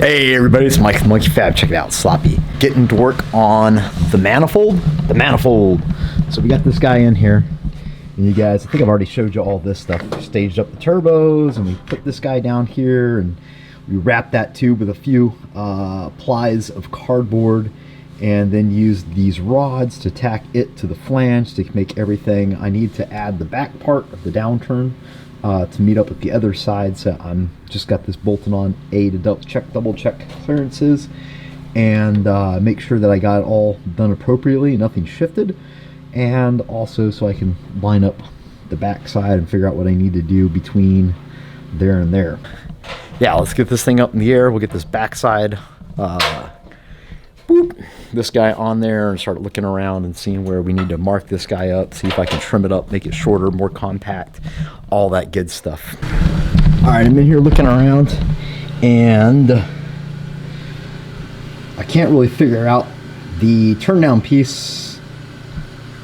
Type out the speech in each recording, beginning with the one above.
Hey everybody, it's Mike from Monkey Fab. Check it out, Sloppy. Getting to work on the manifold. So we got this guy in here. And you guys, I think I've already showed you all this stuff. We staged up the turbos and we put this guy down here and we wrapped that tube with a few plies of cardboard and then used these rods to tack it to the flange to make everything. I need to add the back part of the downturn to meet up with the other side, so I'm just got this bolted on to double check clearances and make sure that I got it all done appropriately, nothing shifted, and also so I can line up the back side and figure out what I need to do between there and there. Yeah, let's get this thing up in the air. We'll get this back side this guy on there and start looking around and seeing where we need to mark this guy up, see if I can trim it up, make it shorter, more compact, all that good stuff. All right, I'm in here looking around and I can't really figure out the turn down piece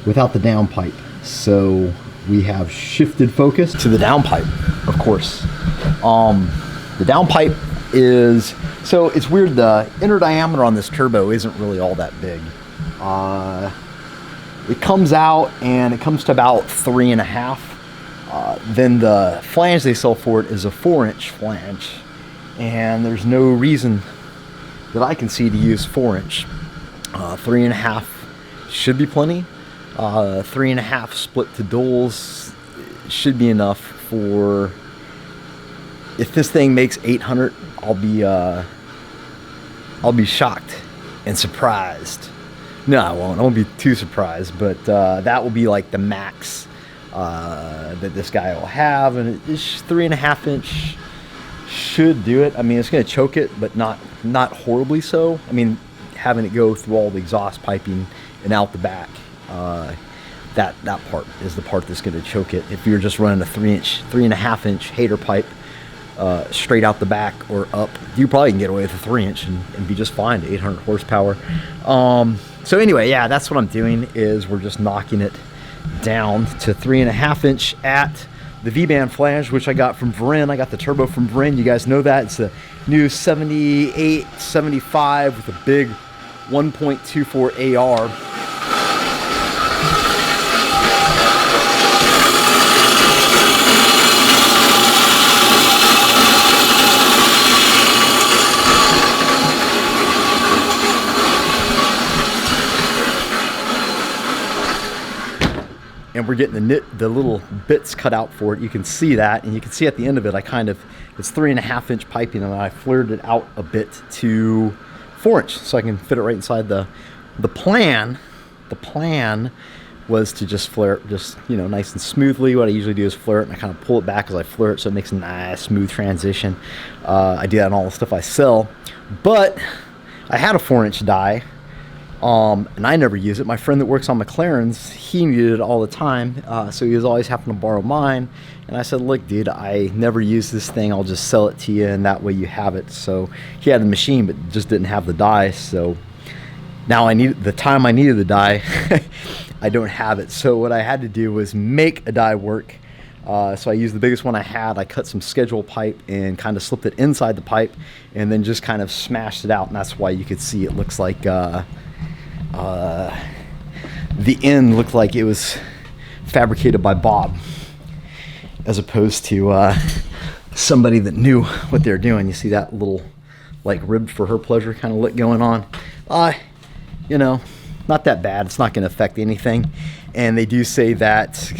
without the downpipe. So we have shifted focus to the downpipe, of course. The downpipe is, so it's weird, the inner diameter on this turbo isn't really all that big. It comes out and it comes to about 3.5. Then the flange they sell for it is a 4-inch flange, and there's no reason that I can see to use 4-inch. 3.5 should be plenty. 3.5 split to duals should be enough for, if this thing makes 800, I'll be shocked and surprised. No, I won't be too surprised, but that will be like the max that this guy will have, and it's 3.5 inch should do it. I mean, it's going to choke it, but not horribly so. I mean, having it go through all the exhaust piping and out the back, that part is the part that's going to choke it. If you're just running a 3.5 inch hater pipe straight out the back or up, you probably can get away with a 3-inch and be just fine to 800 horsepower. So anyway, yeah, that's what I'm doing, is we're just knocking it down to 3.5 inch at the V-band flange, which I got from Vrin. I got the turbo from Vrin. You guys know that. It's the new 78, 75 with a big 1.24 AR. And we're getting the little bits cut out for it. You can see that, and you can see at the end of it, it's 3.5 inch piping, and I flared it out a bit to 4-inch, so I can fit it right inside the plan. The plan was to just flare it, nice and smoothly. What I usually do is flare it, and I kind of pull it back as I flare it, so it makes a nice, smooth transition. I do that on all the stuff I sell, but I had a 4-inch die. And I never use it. My friend that works on McLaren's, he needed it all the time, so he was always having to borrow mine. And I said, look, dude, I never use this thing. I'll just sell it to you, and that way you have it. So he had the machine, but just didn't have the die. So now I need the time I needed the die. I don't have it. So what I had to do was make a die work. So I used the biggest one I had. I cut some schedule pipe and kind of slipped it inside the pipe, and then just kind of smashed it out. And that's why you could see it looks like the end looked like it was fabricated by Bob, as opposed to somebody that knew what they're doing. You see that little like ribbed for her pleasure kind of lick going on. Not that bad. It's not going to affect anything. And they do say that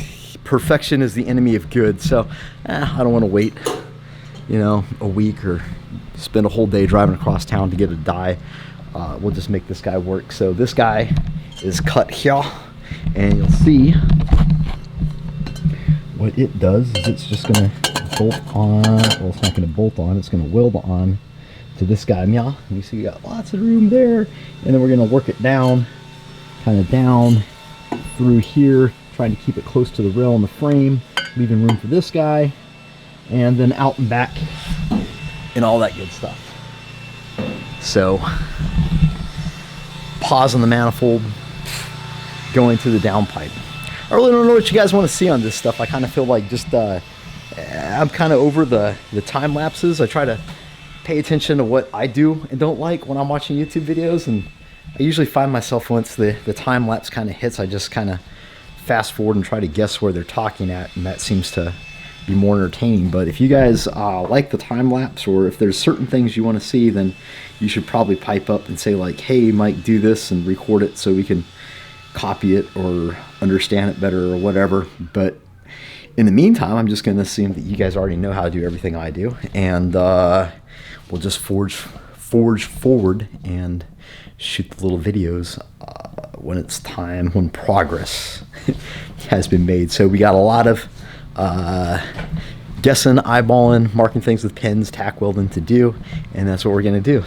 perfection is the enemy of good. So I don't want to wait, a week or spend a whole day driving across town to get a die. We'll just make this guy work. So this guy is cut here, and you'll see what it does is it's just going to bolt on. Well, it's not going to bolt on. It's going to weld on to this guy. Yeah, you see we got lots of room there, and then we're going to work it down, kind of down through here, trying to keep it close to the rail and the frame, leaving room for this guy, and then out and back, and all that good stuff. So pause on the manifold, going to the downpipe. I really don't know what you guys want to see on this stuff. I kind of feel like just I'm kind of over the time lapses. I try to pay attention to what I do and don't like when I'm watching YouTube videos, and I usually find myself, once the time lapse kind of hits, I just kind of fast forward and try to guess where they're talking at, and that seems to be more entertaining. But if you guys like the time lapse, or if there's certain things you want to see, then you should probably pipe up and say like, hey Mike, do this, and record it so we can copy it or understand it better or whatever. But in the meantime, I'm just going to assume that you guys already know how to do everything I do, and we'll just forge forward and shoot the little videos when it's time, when progress has been made. So we got a lot of guessing, eyeballing, marking things with pens, tack welding to do, and that's what we're going to do.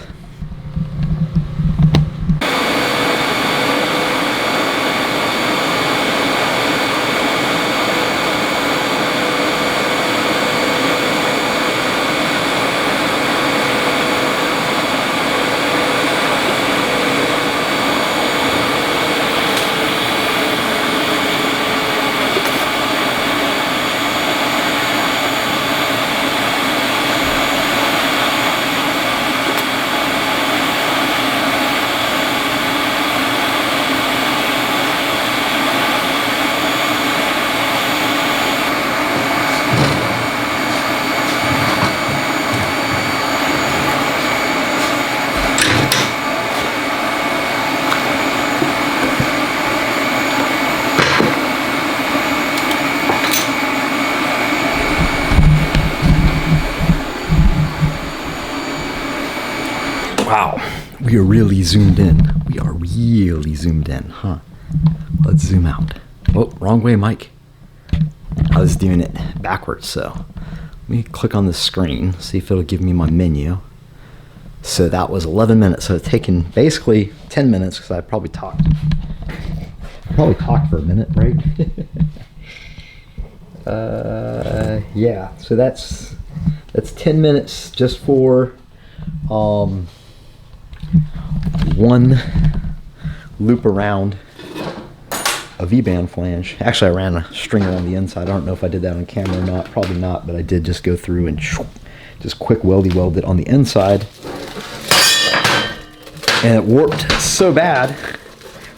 Wow, we are really zoomed in. We are really zoomed in, huh? Let's zoom out. Oh, wrong way, Mike. I was doing it backwards, so let me click on the screen, see if it'll give me my menu. So that was 11 minutes, so it's taken basically 10 minutes, because I probably talked for a minute, right? Yeah, so that's 10 minutes just for one loop around a V-band flange. Actually, I ran a stringer on the inside. I don't know if I did that on camera or not. Probably not, but I did just go through and just quick weldy weld it on the inside. And it warped so bad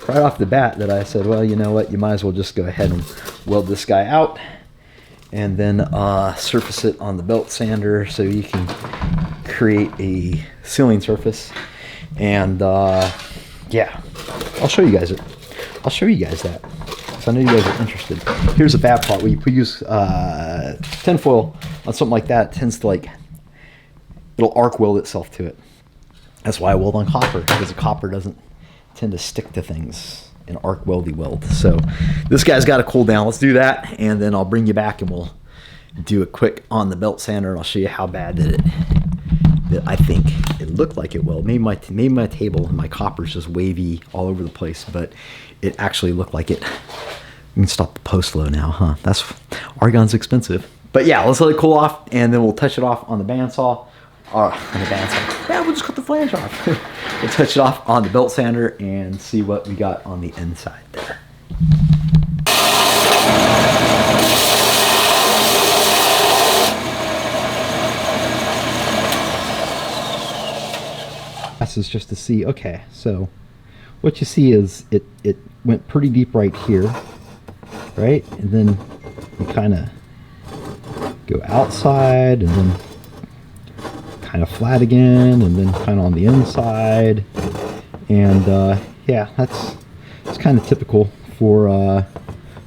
right off the bat that I said, well, you know what? You might as well just go ahead and weld this guy out, and then surface it on the belt sander so you can create a sealing surface. And yeah, I'll show you guys it. I'll show you guys that, because I know you guys are interested. Here's a bad part. When you use tinfoil on something like that, it tends to it'll arc weld itself to it. That's why I weld on copper, because the copper doesn't tend to stick to things in arc weldy weld. So this guy's got to cool down. Let's do that, and then I'll bring you back and we'll do a quick on the belt sander, and I'll show you how bad that I think it looked like it will. Maybe my table and my copper is just wavy all over the place, but it actually looked like it. We can stop the post flow now, huh? That's argon's expensive. But yeah, let's let it cool off, and then we'll touch it off on the bandsaw. Yeah, we'll just cut the flange off. We'll touch it off on the belt sander and see what we got on the inside there. This is just to see, okay, so what you see is it went pretty deep right here, right? And then you kind of go outside, and then kind of flat again, and then kind of on the inside. And yeah, it's kind of typical for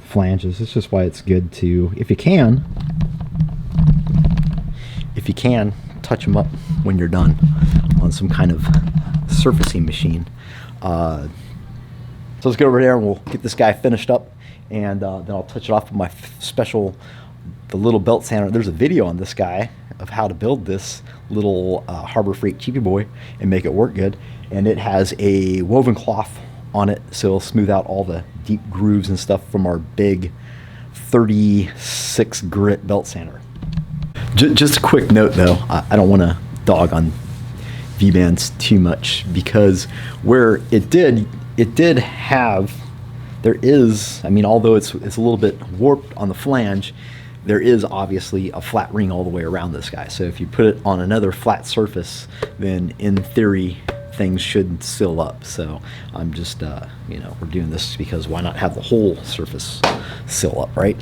flanges. It's just why it's good to, if you can touch them up when you're done on some kind of surfacing machine. So let's go over there and we'll get this guy finished up, and then I'll touch it off with my the little belt sander. There's a video on this guy of how to build this little Harbor Freight cheapy boy and make it work good, and it has a woven cloth on it, so it'll smooth out all the deep grooves and stuff from our big 36 grit belt sander. Just a quick note though, I don't want to dog on V-bands too much, because where it did have, there is, I mean, although it's a little bit warped on the flange, there is obviously a flat ring all the way around this guy. So if you put it on another flat surface, then in theory, things should seal up. So I'm just, you know, we're doing this because why not have the whole surface seal up, right?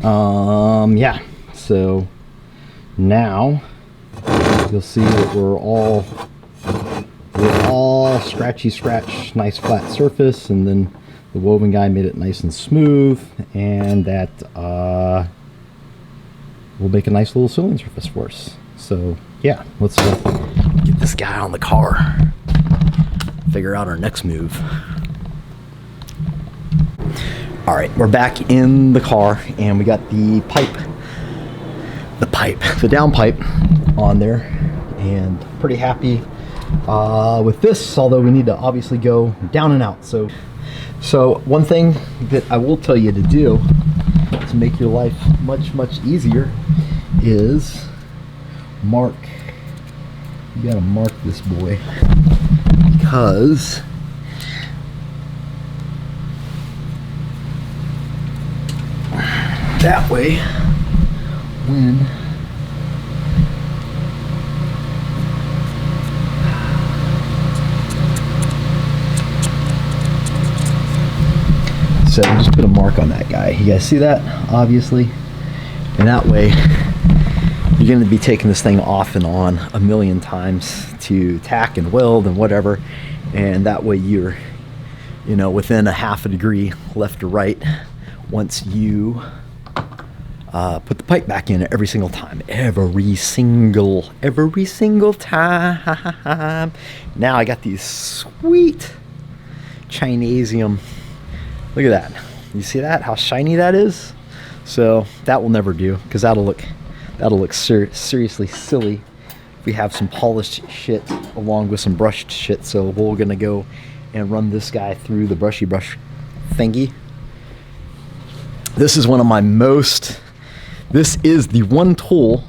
Yeah, so now you'll see that we're all scratchy scratch, nice flat surface, and then the woven guy made it nice and smooth, and that will make a nice little sealing surface for us. So yeah, let's get this guy on the car, figure out our next move. All right, we're back in the car, and we got the downpipe on there, and pretty happy with this, although we need to obviously go down and out. So one thing that I will tell you to do to make your life much easier is mark. You gotta mark this boy, because that way when so just put a mark on that guy. You guys see that, obviously? And that way you're going to be taking this thing off and on a million times to tack and weld and whatever, and that way you're, you know, within a half a degree left or right once you put the pipe back in every single time. Every single time. Now I got these sweet Chinesium. Look at that. You see that? How shiny that is? So that will never do, because that'll look seriously silly if we have some polished shit along with some brushed shit. So we're gonna go and run this guy through the brushy brush thingy. This is one of my most, this is the one tool,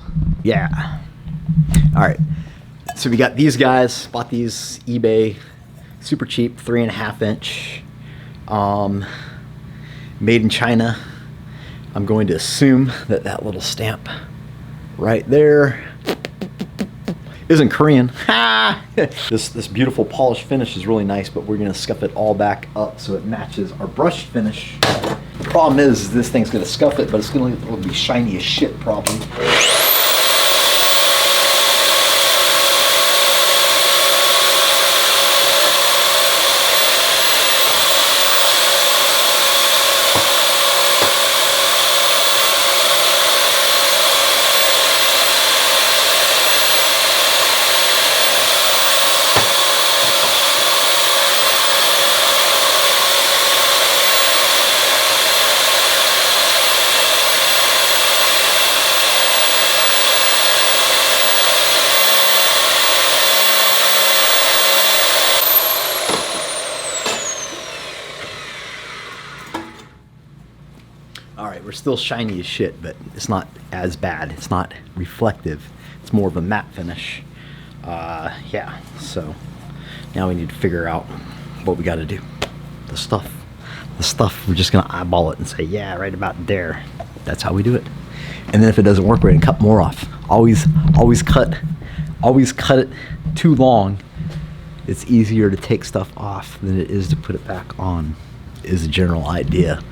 yeah. All right, so we got these guys, bought these eBay, super cheap, 3.5 inch, made in China. I'm going to assume that that little stamp right there isn't Korean. This beautiful polished finish is really nice, but we're gonna scuff it all back up so it matches our brush finish. The problem is this thing's gonna scuff it, but it's gonna be shiny as shit probably. We're still shiny as shit, but it's not as bad. It's not reflective. It's more of a matte finish. Yeah, so now we need to figure out what we got to do. The stuff, we're just going to eyeball it and say, yeah, right about there. That's how we do it. And then if it doesn't work, we're going to cut more off. Always cut it too long. It's easier to take stuff off than it is to put it back on, is the general idea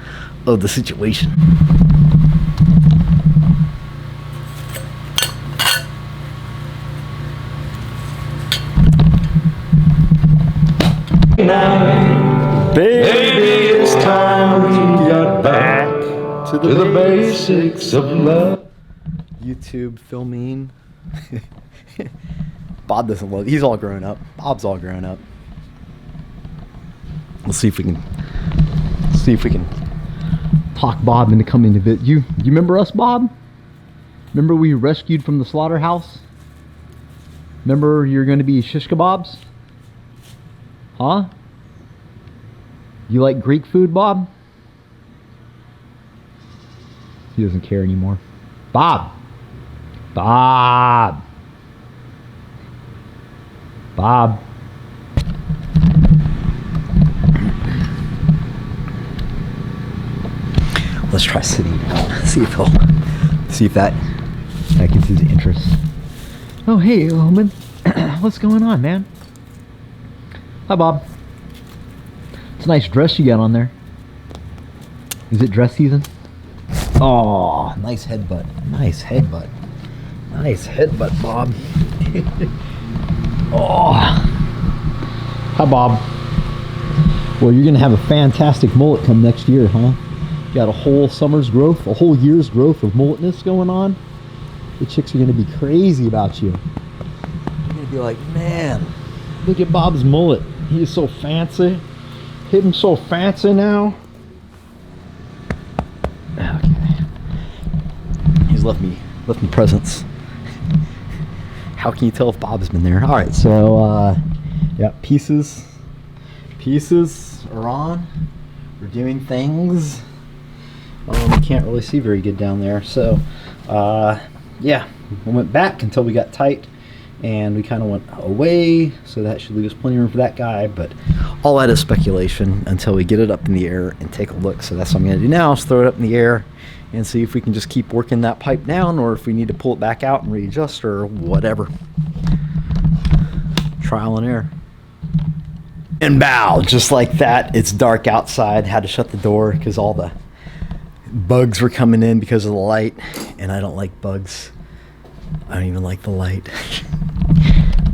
of the situation. Now, baby, it's time we got back to the basics of love. YouTube filming. Bob doesn't love. He's all grown up. Bob's all grown up. We'll see if we can talk Bob into coming to visit. You remember us, Bob? Remember we rescued from the slaughterhouse? Remember you're going to be shish kebabs? Huh? You like Greek food, Bob? He doesn't care anymore. Bob! Bob! Bob! Let's try sitting down. See if that gets his interest. Oh, hey, Omen. What's going on, man? Hi, Bob. It's a nice dress you got on there. Is it dress season? Oh, nice headbutt. Nice headbutt. Nice headbutt, Bob. Oh. Hi, Bob. Well, you're going to have a fantastic mullet come next year, huh? You got a whole summer's growth, a whole year's growth of mulletness going on. The chicks are going to be crazy about you. You're going to be like, man, look at Bob's mullet. He is so fancy. Hit him so fancy now. Okay. He's left me presents. How can you tell if Bob's been there? All right, so yeah, pieces are on. We're doing things. You can't really see very good down there, so yeah, we went back until we got tight, and we kind of went away, so that should leave us plenty of room for that guy. But all that is speculation until we get it up in the air and take a look. So that's what I'm going to do now, is throw it up in the air and see if we can just keep working that pipe down, or if we need to pull it back out and readjust, or whatever. Trial and error. And bow, just like that. It's dark outside. Had to shut the door because all the bugs were coming in because of the light, and I don't like bugs. I don't even like the light.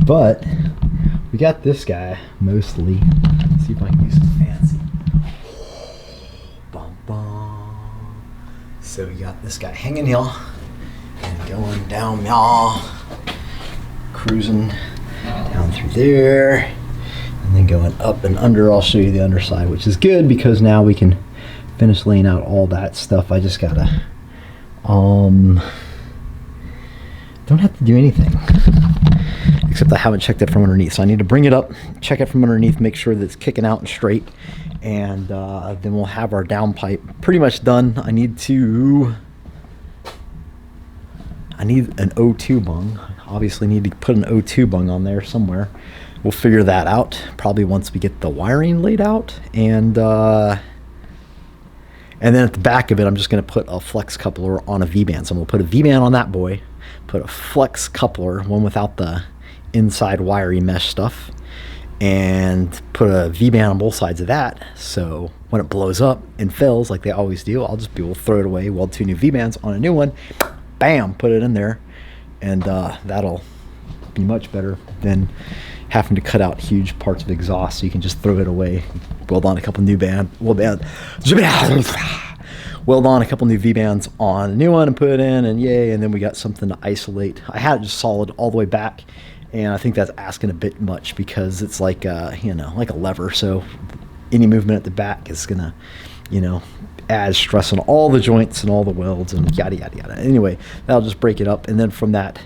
But we got this guy mostly. Let's see if I can use some fancy. Bum, bum. So we got this guy hanging here and going down y'all, cruising down through there, and then going up and under. I'll show you the underside, which is good because now we can finish laying out all that stuff. I just gotta don't have to do anything except I haven't checked it from underneath, so I need to bring it up, check it from underneath, make sure that it's kicking out and straight, and then we'll have our downpipe pretty much done. I need an O2 bung. Obviously need to put an O2 bung on there somewhere. We'll figure that out probably once we get the wiring laid out, and then at the back of it, I'm just going to put a flex coupler on a V-band. So I'm going to put a V-band on that boy, put a flex coupler, one without the inside wiry mesh stuff, and put a V-band on both sides of that. So when it blows up and fails like they always do, I'll just be able to throw it away, weld 2 new V-bands on a new one, bam, put it in there, and that'll be much better than having to cut out huge parts of exhaust. So you can just throw it away, weld on a couple new weld on a couple new V-bands on a new one and put it in, and yay, and then we got something to isolate. I had it just solid all the way back, and I think that's asking a bit much because it's like like a lever, so any movement at the back is gonna add stress on all the joints and all the welds and yada yada yada. Anyway, that'll just break it up, and then from that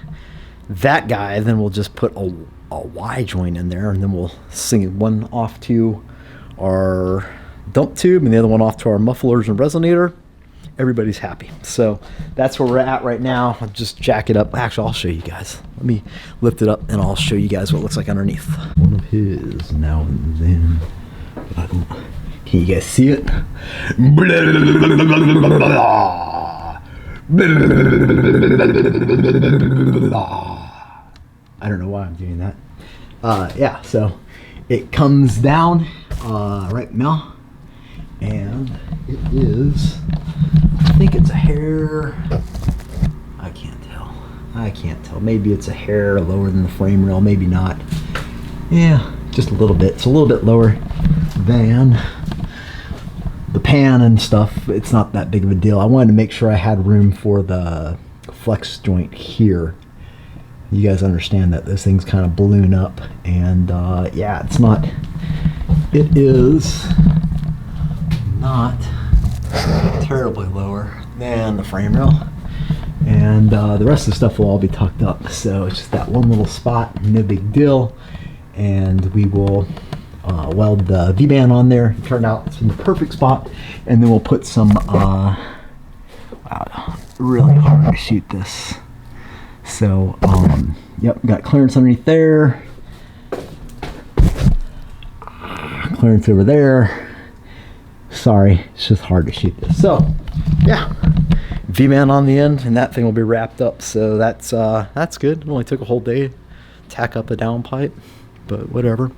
guy, then we'll just put a Y joint in there, and then we'll sing one off to our dump tube and the other one off to our mufflers and resonator. Everybody's happy. So that's where we're at right now. I'll just jack it up. Actually, I'll show you guys. Let me lift it up and I'll show you guys what it looks like underneath. One of his now and then. Can you guys see it? I don't know why I'm doing that. Yeah, so it comes down right now, and it is, I think it's a hair, I can't tell. Maybe it's a hair lower than the frame rail, maybe not. Yeah, just a little bit. It's a little bit lower than the pan and stuff. It's not that big of a deal. I wanted to make sure I had room for the flex joint here. You guys understand that this thing's kind of balloon up, and yeah, it is not terribly lower than the frame rail, and the rest of the stuff will all be tucked up, so it's just that one little spot, no big deal. And we will weld the V-band on there. It turned out it's in the perfect spot, and then we'll put some wow, really hard to shoot this. So, yep, got clearance underneath there, clearance over there. Sorry, it's just hard to shoot this. So, yeah, V-man on the end, and that thing will be wrapped up. So that's good. It only took a whole day to tack up a downpipe, but whatever.